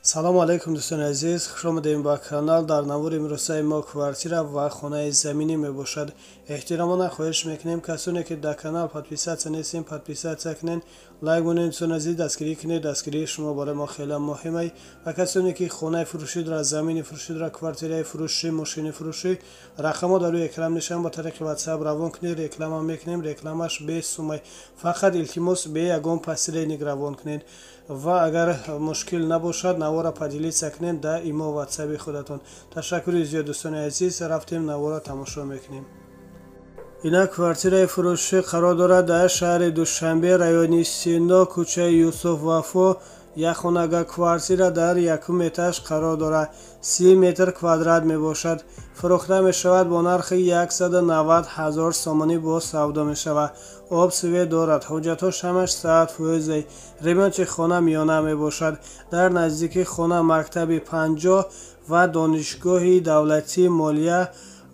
салому алайкум дӯстони азиз, хушомадем ба канал. дар навори имрӯзаи мо квартира ва хонаи заминӣ мебошад. эҳтиромона хоҳиш мекунем касоне ки дар канал подписатсия нестем, подписатсия кунед, лайк монед, дӯстони азиз дастгирӣ кунед. дастгирии шумо барои мо хеле муҳим. ва касоне ки хонаи фурӯшӣ дорад, замини фурӯшӣ дорад, квартираи фурӯшӣ, мошини фурӯшӣ, рақамҳо дар рӯи экран мешаванд. ба тариқи ватсап равон кунед, реклама мекунем, рекламаш бе сумай. фақат илтимос бе ягон посредник равон кунед. ва агар мушкил набошад навора поделитсия кунед дар имо ватсаби худатон. ташаккури зиёд дӯстони азиз, рафтем навора тамошо мекунем. ина квартираи фурӯшӣ қарор дорад дар шаҳри душанбе, райони сино, кӯчаи Юсуф Вафо. якхонага квартира дар якум этаж қарор дорад. 30 метр квадрат мебошад. фурӯхта мешавад бо нархи 190 000 сомонӣ бо савдо мешавад. об свет дорад. ҳуҷҷатҳош ҳамаш саъатфоизай. ремонти хона миёна мебошад. дар наздики хона мактаби 50 ва донишгоҳи давлатии молия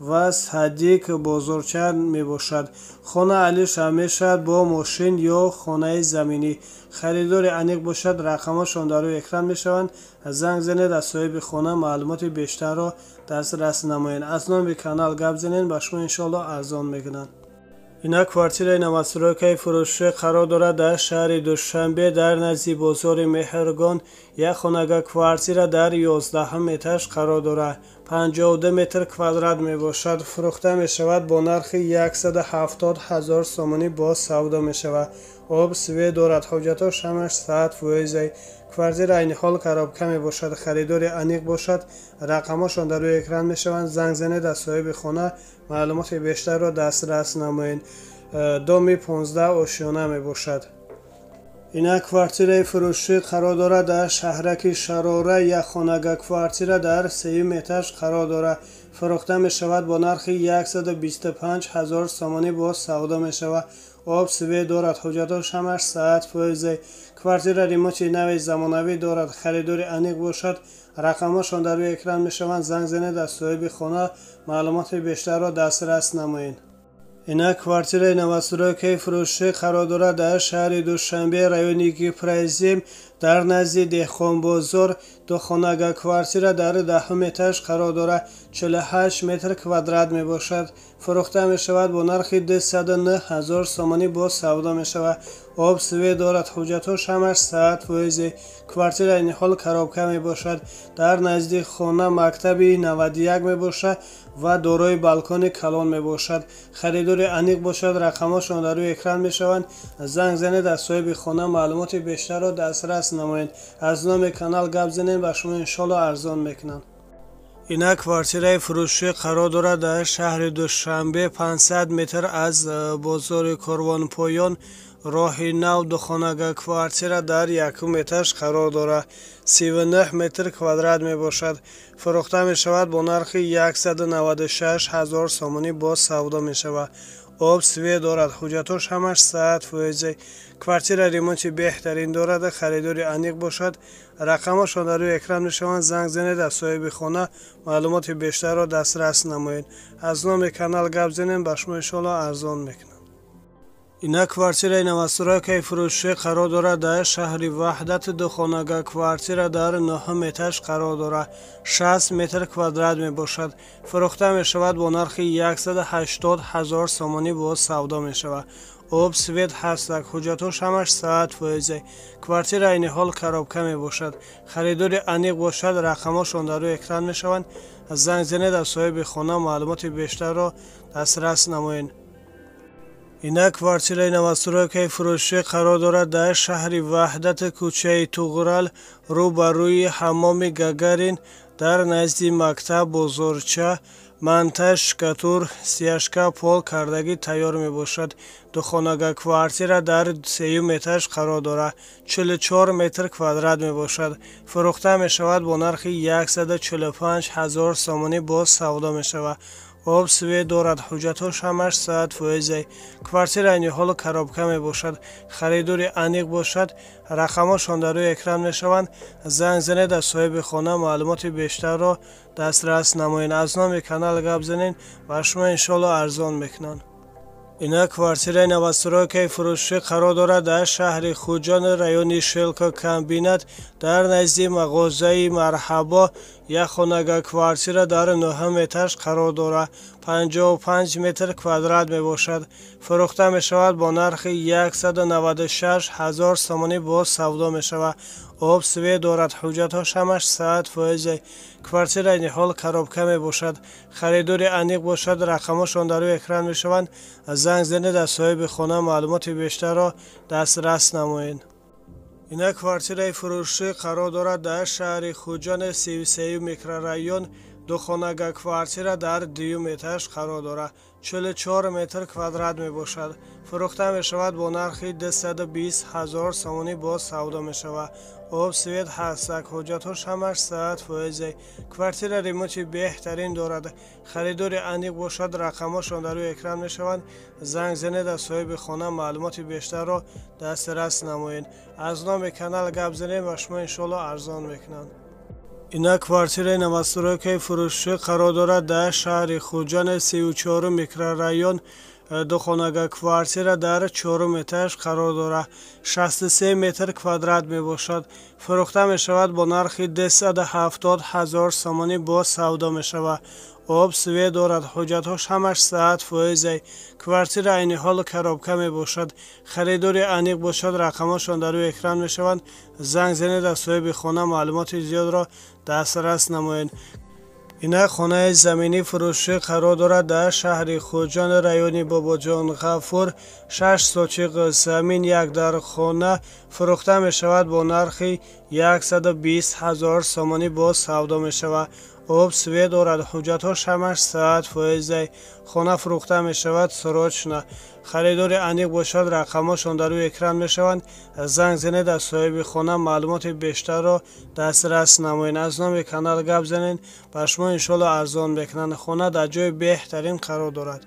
ва садик бозорча мебошад. хона алиша мешавад бо мошин ё хонаи заминӣ. харидори аниқ бошад, рақамҳошон дар рӯи экран мешаванд. занг занед, аз соҳиби хона маълумоти бештарро дастрас намоед. аз номи канал гап занед, ба шумо иншоалло арзон мекунанд. ина квартираи новостройкаи фурӯшӣ қарор дорад дар шаҳри душанбе, дар назди бозори меҳргон. якхонага квартира дар 11 этаж қарор дорад. 52 метр квадрат мебошад. фурӯхта мешавад бо нархи 170 000 сомонӣ бо савдо мешавад. об свет дорад. ҳуҷҷатҳош ҳамаш саъатфоизай. квартира айни ҳол коробка мебошад. харидори аниқ бошад. рақамҳошон дар рӯи экран мешаванд. занг занед, аз соҳиби хона маълумоти бештарро дастрас намоед. доми 15 ошёна мебошад. ина квартираи фурӯшӣ қарор дорад дар шаҳраки шарора. якхонага квартира дар 3 этаж қарор дорад. фурӯхта мешавад бо нархи 125 000 сомонӣ бо савдо мешавад. об свет дорад. ҳуҷҷатҳош ҳамаш саъатфоизай. квартира ремонти нави замонавӣ дорад. харидори аниқ бошад. рақамҳошон дар рӯи экран мешаванд. занг занед, аз соҳиби хона маълумоти бештарро дастрас намоед. ина квартираи новостройкаи фурӯшӣ қарор дорад дар шаҳри душанбе, райони гипрайзим, дар назди деҳқонбозор. духонага квартира дар 10 этаж қарор дорад. 48 метр квадрат мебошад. фурӯхта мешавад бо нархи 209 000 сомонӣ бо савдо мешавад. об свет дорад. ҳуҷҷатҳош ҳамаш саъатфоизай. квартира айни ҳол коробка мебошад. дар назди хона мактаби 91 мебошад ва дорои балкони калон мебошад. харидори аниқ бошад. рақамҳошон дар рӯи экран мешаванд. занг занед, аз соҳиби хона маълумоти бештарро дастрас намоед. аз номи канал гап занед, ба шумо иншоалло арзон мекунанд. ина квартираи фурӯшӣ қарор дорад дар шаҳри душанбе, 500 метр аз бозори корвонпоён, роҳи нав. духонага квартира дар якум этаж қарор дорад. 39 метр квадрат мебошад. фурӯхта мешавад бо нархи 196 000 сомонӣ бо савдо мешавад. об свет дорад. ҳуҷҷатҳош ҳамаш саъатфоизай. квартира ремонти беҳтарин дорад. харидори аниқ бошад. рақамҳошон дар рӯи экран мешаванд. занг занед, аз соҳиби хона маълумоти бештарро дастрас намоед. аз номи канал гап занед, ба шумо иншоалло арзон мекунанд. ина квартираи новостройкаи фурӯшӣ қарор дорад дар шаҳри ваҳдат. духонага квартира дар 9 этаж қарор дорад. 60 метр квадрат мебошад. фурӯхта мешавад бо нархи 180 000 сомонӣ бо савдо мешавад. об свет ҳастак. ҳуҷҷатҳош ҳамаш саъатфоизай. квартира айни ҳол коробка мебошад. харидори аниқ бошад. рақамҳошон дар рӯи экран мешаванд. занг занед, аз соҳиби хона маълумоти бештарро дастрас намоед. ина квартираи новостройкаи фурӯшӣ қарор дорад дар шаҳри ваҳдат, кӯчаи туғрал, рӯ ба рӯи ҳаммоми Гагарин, дар назди мактаб бозорча. монтаж, шкатур, сиёшка, пол кардагӣ тайёр мебошад. духонага квартира дар 3 этаж қарор дорад. 44 метр квадрат мебошад. фурӯхта мешавад бо нархи 145 000 сомонӣ бо савдо мешавад. об свет дорад. ҳуҷҷатҳош ҳамаш саъатфоизай. квартира айни ҳол коробка мебошад. харидори аниқ бошад. рақамҳошон дар рӯи экран мешаванд. занг занед, аз соҳиби хона маълумоти бештарро дастрас намоед. аз номи канал гап занед, ба шумо иншоалло арзон мекунанд. اینا کвартираи новостройкаи фурӯшӣ қарор дорад дар шаҳри Хуҷанд, райони Шелко комбинат, дар назди мағозаи Марҳабо. як хонага квартира дар 9 этаж қарор дорад. 55 метр квадрат мебошад. фурӯхта мешавад бо нархи 196 000 сомонӣ бо савдо мешавад. об свет дорад. ҳуҷҷатҳош ҳамаш 100%. квартираи ҳол коробка мебошад. харидори аниқ бошад. рақамҳошон дар рӯи экран мешаванд. занг занед аз соҳиби хона маълумоти бештарро дастрас намоед. ина квартираи фурӯшӣ қарор дорад дар шаҳри Хуҷанд, 33 микрорайон. духонага квартира дар 2 этаж қарор дорад. 44 метр квадрат мебошад. фурӯхта мешавад бо нархи 220 000 сомонӣ бо савдо мешавад. об свет ҳастак. ҳуҷҷатҳош ҳамаш 100%. квартира ремонти беҳтарин дорад. харидори аниқ бошад. рақамҳошон дар рӯи экран мешаванд. занг занед аз соҳиби хона маълумоти бештарро дастрас намоед. аз номи канал гап занед ва шумо иншоалло арзон мекунанд. ина квартираи новостройкаи фурӯшӣ қарор дорад дар шаҳри Хуҷанд, 34 микрорайон. духонага квартира дар 4 этаж қарор дорад. 63 метр квадрат мебошад. фурӯхта мешавад бо нархи 270 000 сомонӣ бо савдо мешавад. об свет дорад. ҳуҷҷатҳош ҳамаш 100%. квартира айни ҳол коробка мебошад. харидори аниқ бошад. рақамҳошон дар рӯи экран мешаванд. занг занед аз соҳиби хона маълумоти зиёдро дастрас намоед. ина хонаи заминӣ фурӯшӣ қарор дорад дар шаҳри Хуҷанд, райони Бобоҷонғафур. 6 сотиқ замин, як дар хона фурӯхта мешавад бо нархи 120 000 сомонӣ бо савдо мешавад. об свет дорад. ҳуҷҷатҳош ҳамаш 100%. хона фурӯхта мешавад срочно. харидори аниқ бошад. рақамҳошон дар рӯи экран мешаванд. занг занед аз соҳиби хона маълумоти бештарро дастрас намоед. аз номи канал гап занед ва шумо иншоалло арзон мекунанд. хона дар ҷои беҳтарин қарор дорад.